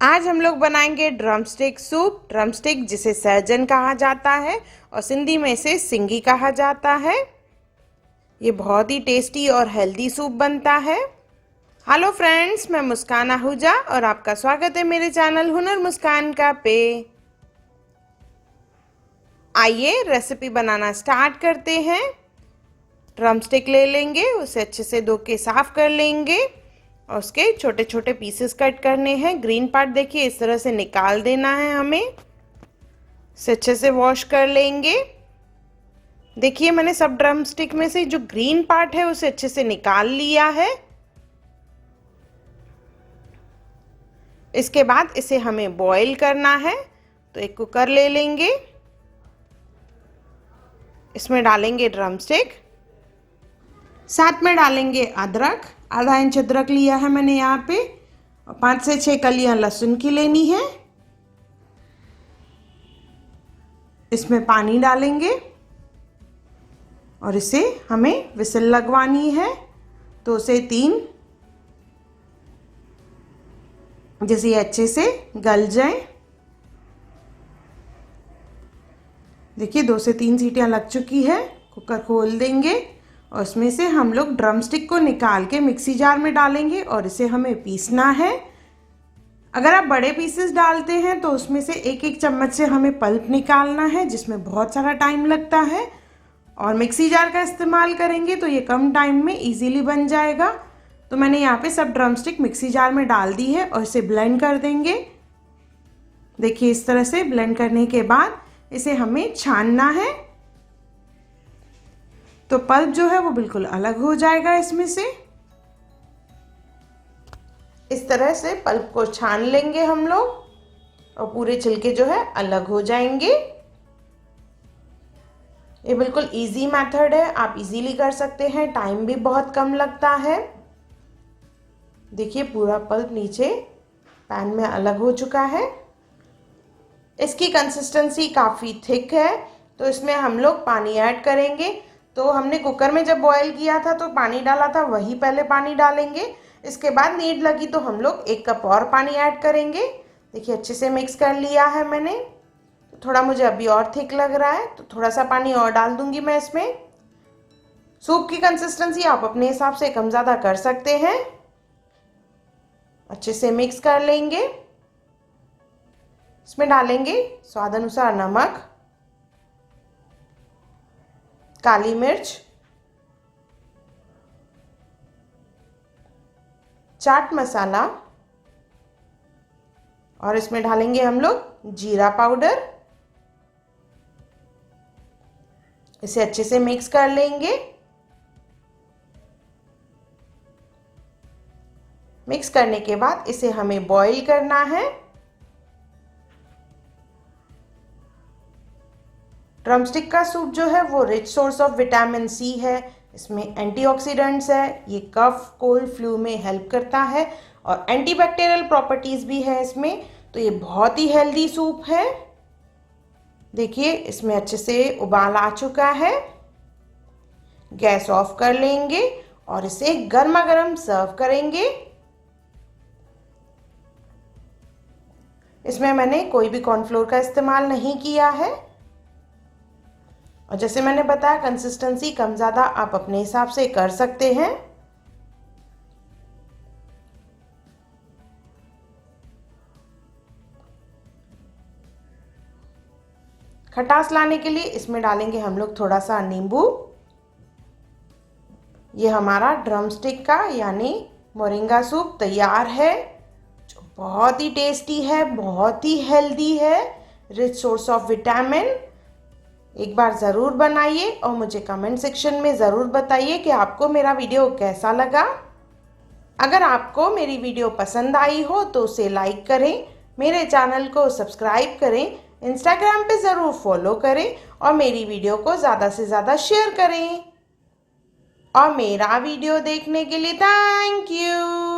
आज हम लोग बनाएंगे ड्रमस्टिक सूप। ड्रमस्टिक जिसे सहजन कहा जाता है और सिंधी में इसे सिंगी कहा जाता है। ये बहुत ही टेस्टी और हेल्दी सूप बनता है। हेलो फ्रेंड्स, मैं मुस्कान आहूजा और आपका स्वागत है मेरे चैनल हुनर मुस्कान का पे। आइए रेसिपी बनाना स्टार्ट करते हैं। ड्रमस्टिक ले लेंगे, उसे अच्छे से धो के साफ कर लेंगे और उसके छोटे छोटे पीसेस कट करने हैं। ग्रीन पार्ट देखिए इस तरह से निकाल देना है हमें। इसे अच्छे से वॉश कर लेंगे। देखिए मैंने सब ड्रमस्टिक में से जो ग्रीन पार्ट है उसे अच्छे से निकाल लिया है। इसके बाद इसे हमें बॉईल करना है, तो एक कुकर ले लेंगे। इसमें डालेंगे ड्रमस्टिक, साथ में डालेंगे अदरक। आधा इंच अदरक लिया है मैंने यहाँ पे और 5 से 6 कलियां लहसुन की लेनी है। इसमें पानी डालेंगे और इसे हमें विसल लगवानी है, तो उसे 3 जैसे अच्छे से गल जाए। देखिए 2 से 3 सीटियां लग चुकी है। कुकर खोल देंगे और उसमें से हम लोग ड्रमस्टिक को निकाल के मिक्सी जार में डालेंगे और इसे हमें पीसना है। अगर आप बड़े पीसेस डालते हैं तो उसमें से एक एक चम्मच से हमें पल्प निकालना है, जिसमें बहुत सारा टाइम लगता है। और मिक्सी जार का इस्तेमाल करेंगे तो ये कम टाइम में इजीली बन जाएगा। तो मैंने यहाँ पे सब ड्रमस्टिक मिक्सी जार में डाल दी है और इसे ब्लेंड कर देंगे। देखिए इस तरह से ब्लेंड करने के बाद इसे हमें छानना है, तो पल्प जो है वो बिल्कुल अलग हो जाएगा इसमें से। इस तरह से पल्प को छान लेंगे हम लोग और पूरे छिलके जो है अलग हो जाएंगे। ये बिल्कुल इजी मेथड है, आप इजीली कर सकते हैं, टाइम भी बहुत कम लगता है। देखिए पूरा पल्प नीचे पैन में अलग हो चुका है। इसकी कंसिस्टेंसी काफ़ी थिक है, तो इसमें हम लोग पानी ऐड करेंगे। तो हमने कुकर में जब बॉयल किया था तो पानी डाला था, वही पहले पानी डालेंगे। इसके बाद नीड लगी तो हम लोग 1 कप और पानी ऐड करेंगे। देखिए अच्छे से मिक्स कर लिया है मैंने। तो थोड़ा मुझे अभी और थिक लग रहा है, तो थोड़ा सा पानी और डाल दूंगी मैं इसमें। सूप की कंसिस्टेंसी आप अपने हिसाब से कम ज़्यादा कर सकते हैं। अच्छे से मिक्स कर लेंगे। इसमें डालेंगे स्वाद अनुसार नमक, काली मिर्च, चाट मसाला और इसमें डालेंगे हम लोग जीरा पाउडर। इसे अच्छे से मिक्स कर लेंगे। मिक्स करने के बाद इसे हमें बॉईल करना है। ड्रमस्टिक का सूप जो है वो rich source of vitamin C है। इसमें एंटीऑक्सीडेंट्स है, ये कफ कोल्ड फ्लू में हेल्प करता है और एंटीबैक्टीरियल प्रॉपर्टीज़ भी है इसमें। तो ये बहुत ही हेल्दी सूप है। देखिए इसमें अच्छे से उबाल आ चुका है। गैस ऑफ कर लेंगे और इसे गर्मा गर्म सर्व करेंगे। इसमें मैंने कोई भी कॉर्नफ्लोर का इस्तेमाल नहीं किया है और जैसे मैंने बताया कंसिस्टेंसी कम ज़्यादा आप अपने हिसाब से कर सकते हैं। खटास लाने के लिए इसमें डालेंगे हम लोग थोड़ा सा नींबू। ये हमारा ड्रमस्टिक का यानी मोरिंगा सूप तैयार है, जो बहुत ही टेस्टी है, बहुत ही हेल्दी है, रिच सोर्स ऑफ विटामिन। एक बार ज़रूर बनाइए और मुझे कमेंट सेक्शन में ज़रूर बताइए कि आपको मेरा वीडियो कैसा लगा। अगर आपको मेरी वीडियो पसंद आई हो तो उसे लाइक करें, मेरे चैनल को सब्सक्राइब करें, इंस्टाग्राम पे ज़रूर फॉलो करें और मेरी वीडियो को ज़्यादा से ज़्यादा शेयर करें। और मेरा वीडियो देखने के लिए थैंक यू।